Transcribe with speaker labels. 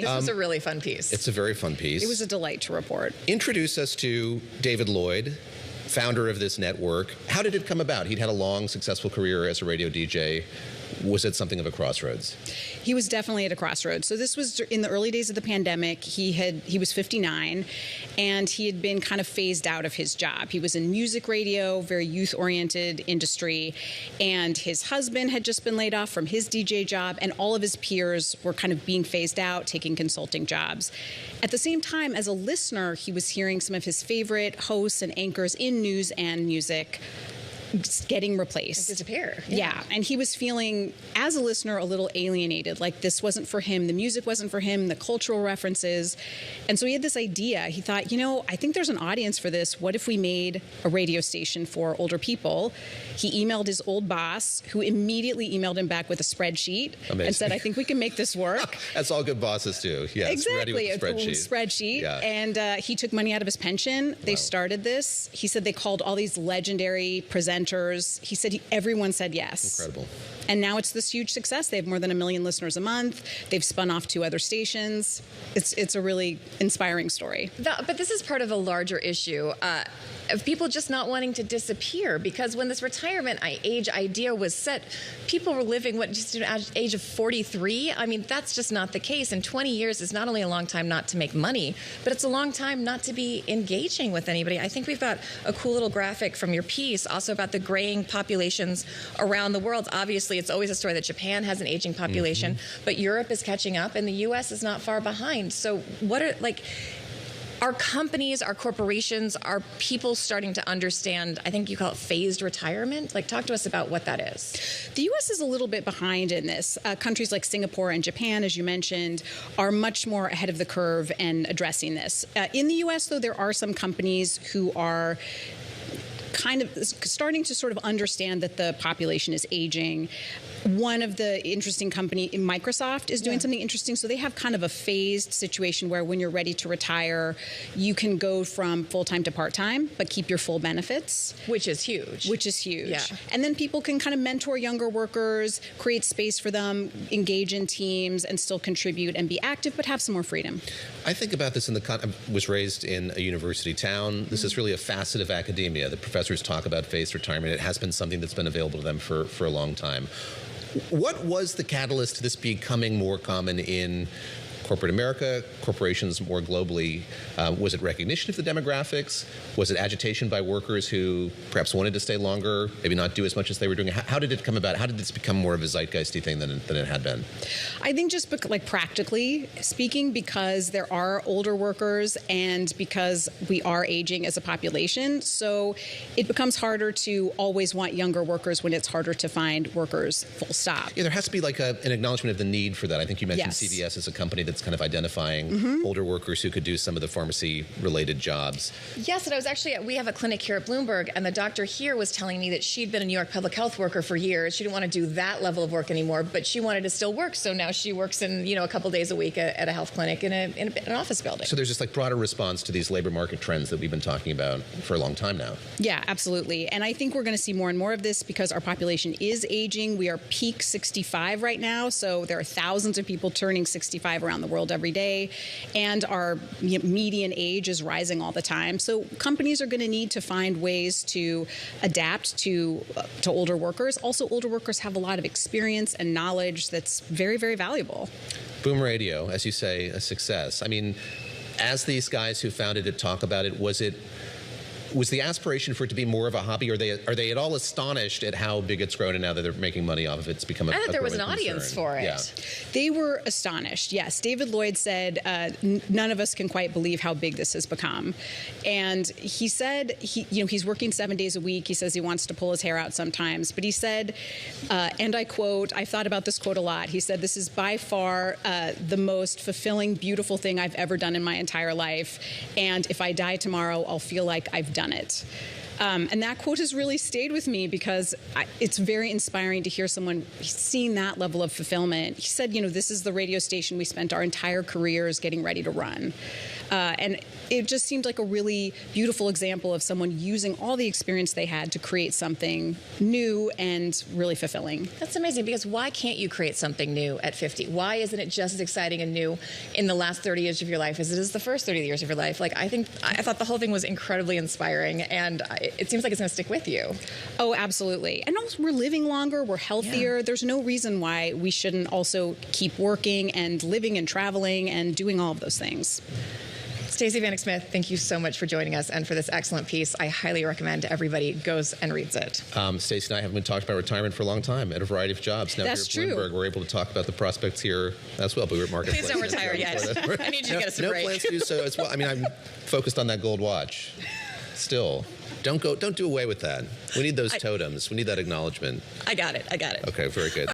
Speaker 1: This was a really fun piece.
Speaker 2: It's a very fun piece.
Speaker 3: It was a delight to report.
Speaker 2: Introduce us to David Lloyd, founder of this network. How did it come about? He'd had a long, successful career as a radio DJ. Was it something of a crossroads?
Speaker 3: He was definitely at a crossroads. So this was in the early days of the pandemic. He was 59, and he had been kind of phased out of his job. He was in music radio, very youth-oriented industry, and his husband had just been laid off from his DJ job, and all of his peers were kind of being phased out, taking consulting jobs. At the same time, as a listener, he was hearing some of his favorite hosts and anchors in news and music getting replaced.
Speaker 1: Disappear.
Speaker 3: Yeah. And he was feeling, as a listener, a little alienated, like this wasn't for him, the music wasn't for him, the cultural references. And so he had this idea. He thought, I think there's an audience for this. What if we made a radio station for older people? He emailed his old boss, who immediately emailed him back with a spreadsheet.
Speaker 2: Amazing.
Speaker 3: And said, I think we can make this work.
Speaker 2: That's all good bosses do. Yeah,
Speaker 3: exactly.
Speaker 2: Ready with the spreadsheet.
Speaker 3: Yeah. And he took money out of his pension. They started this. He said they called all these legendary presenters. He said everyone said yes.
Speaker 2: Incredible.
Speaker 3: And now it's this huge success. They have more than 1 million listeners a month. They've spun off 2 other stations. It's a really inspiring story.
Speaker 1: But this is part of a larger issue of people just not wanting to disappear, because when this retirement age idea was set, people were living, just at the age of 43? I mean, that's just not the case. And 20 years is not only a long time not to make money, but it's a long time not to be engaging with anybody. I think we've got a cool little graphic from your piece also about the graying populations around the world. Obviously, it's always a story that Japan has an aging population, but Europe is catching up and the U.S. is not far behind. So what are, our companies, our corporations, are people starting to understand, I think you call it phased retirement? Talk to us about what that is.
Speaker 3: The U.S. is a little bit behind in this. Countries like Singapore and Japan, as you mentioned, are much more ahead of the curve in addressing this. In the U.S., though, there are some companies who are kind of starting to sort of understand that the population is aging. One of the interesting company, Microsoft, is doing something interesting. So they have kind of a phased situation where when you're ready to retire, you can go from full-time to part-time, but keep your full benefits.
Speaker 1: Which is huge.
Speaker 3: Yeah. And then people can kind of mentor younger workers, create space for them, engage in teams, and still contribute and be active, but have some more freedom.
Speaker 2: I think about this I was raised in a university town. This is really a facet of academia. The professors talk about phased retirement. It has been something that's been available to them for a long time. What was the catalyst to this becoming more common in corporate America, corporations more globally? Was it recognition of the demographics? Was it agitation by workers who perhaps wanted to stay longer, maybe not do as much as they were doing? How did it come about? How did this become more of a zeitgeisty thing than it had been?
Speaker 3: I think just practically speaking, because there are older workers and because we are aging as a population, so it becomes harder to always want younger workers when it's harder to find workers, full stop.
Speaker 2: Yeah, there has to be an acknowledgement of the need for that. I think you mentioned CVS as a company that's kind of identifying older workers who could do some of the pharmacy-related jobs.
Speaker 1: Yes, and I was actually we have a clinic here at Bloomberg, and the doctor here was telling me that she'd been a New York public health worker for years. She didn't want to do that level of work anymore, but she wanted to still work. So now she works in a couple days a week at a health clinic in an office building.
Speaker 2: So there's this broader response to these labor market trends that we've been talking about for a long time now.
Speaker 3: Yeah, absolutely. And I think we're going to see more and more of this because our population is aging. We are peak 65 right now, so there are thousands of people turning 65 around the world every day, and our median age is rising all the time. So companies are going to need to find ways to adapt to older workers. Also, older workers have a lot of experience and knowledge that's very, very valuable.
Speaker 2: Boom Radio, as you say, a success. I mean, as these guys who founded it talk about it, was the aspiration for it to be more of a hobby, or are they at all astonished at how big it's grown, and now that they're making money off of it, it's become a
Speaker 1: I thought there was an
Speaker 2: growing
Speaker 1: audience
Speaker 2: concern?
Speaker 1: for it.
Speaker 2: Yeah.
Speaker 3: They were astonished, yes. David Lloyd said, none of us can quite believe how big this has become. And he said, he's working 7 days a week. He says he wants to pull his hair out sometimes. But he said, and I quote, I've thought about this quote a lot. He said, this is by far the most fulfilling, beautiful thing I've ever done in my entire life. And if I die tomorrow, I'll feel like I've done it. And that quote has really stayed with me because it's very inspiring to hear someone seeing that level of fulfillment. He said, this is the radio station we spent our entire careers getting ready to run. And it just seemed like a really beautiful example of someone using all the experience they had to create something new and really fulfilling.
Speaker 1: That's amazing, because why can't you create something new at 50? Why isn't it just as exciting and new in the last 30 years of your life as it is the first 30 years of your life? I thought the whole thing was incredibly inspiring, and it seems like it's going to stick with you.
Speaker 3: Oh, absolutely. And also, we're living longer, we're healthier. Yeah. There's no reason why we shouldn't also keep working and living and traveling and doing all of those things.
Speaker 1: Stacey Vanek Smith, thank you so much for joining us and for this excellent piece. I highly recommend everybody goes and reads it.
Speaker 2: Stacey and I have been talking about retirement for a long time at a variety of jobs. Now
Speaker 3: That's
Speaker 2: here at Bloomberg, we're able to talk about the prospects here as well, but we're at Marketplace.
Speaker 1: Please don't retire yet. I need you to get us a break.
Speaker 2: No plans to do so as well. I mean, I'm focused on that gold watch. Still, don't do away with that. We need those totems. We need that acknowledgement.
Speaker 1: I got it.
Speaker 2: Okay, very good.